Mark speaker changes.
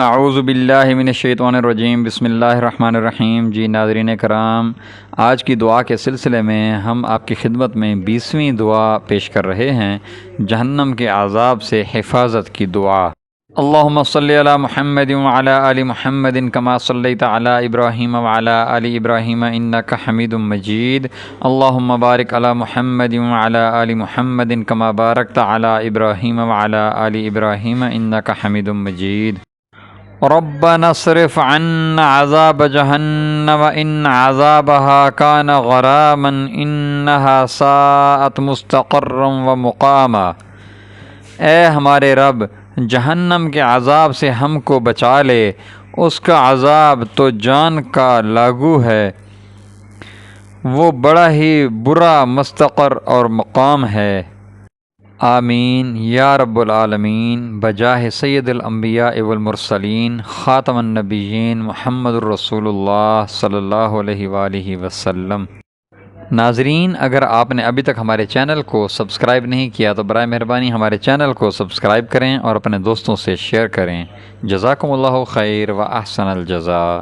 Speaker 1: اعوذ باللہ من الشیطان الرجیم، بسم اللہ الرحمن الرحیم۔ جی ناظرین کرام، آج کی دعا کے سلسلے میں ہم آپ کی خدمت میں 20ویں دعا پیش کر رہے ہیں، جہنم کے عذاب سے حفاظت کی دعا۔ اللہم صلی علی محمد وعلی آل محمد کما صلیت علی ابراہیم وعلی آل ابراہیم انک حمید مجید۔ اللہم بارک علی محمد وعلی آل محمد کما بارکت علی ابراہیم وعلی آل ابراہیم انک حمید مجید۔ ربنا اصرف عنا عذاب جہنم ان عذابها كان غراما انها ساءت مستقرا ومقاما۔ اے ہمارے رب، جہنم کے عذاب سے ہم کو بچا لے، اس کا عذاب تو جان کا لاگو ہے، وہ بڑا ہی برا مستقر اور مقام ہے۔ آمین یا رب العالمین، بجاہ سید الانبیاء والمرسلین خاتم النبیین محمد الرسول اللہ صلی اللہ علیہ وآلہ وسلم۔ ناظرین، اگر آپ نے ابھی تک ہمارے چینل کو سبسکرائب نہیں کیا تو برائے مہربانی ہمارے چینل کو سبسکرائب کریں اور اپنے دوستوں سے شیئر کریں۔ جزاکم اللہ خیر و احسن الجزاء۔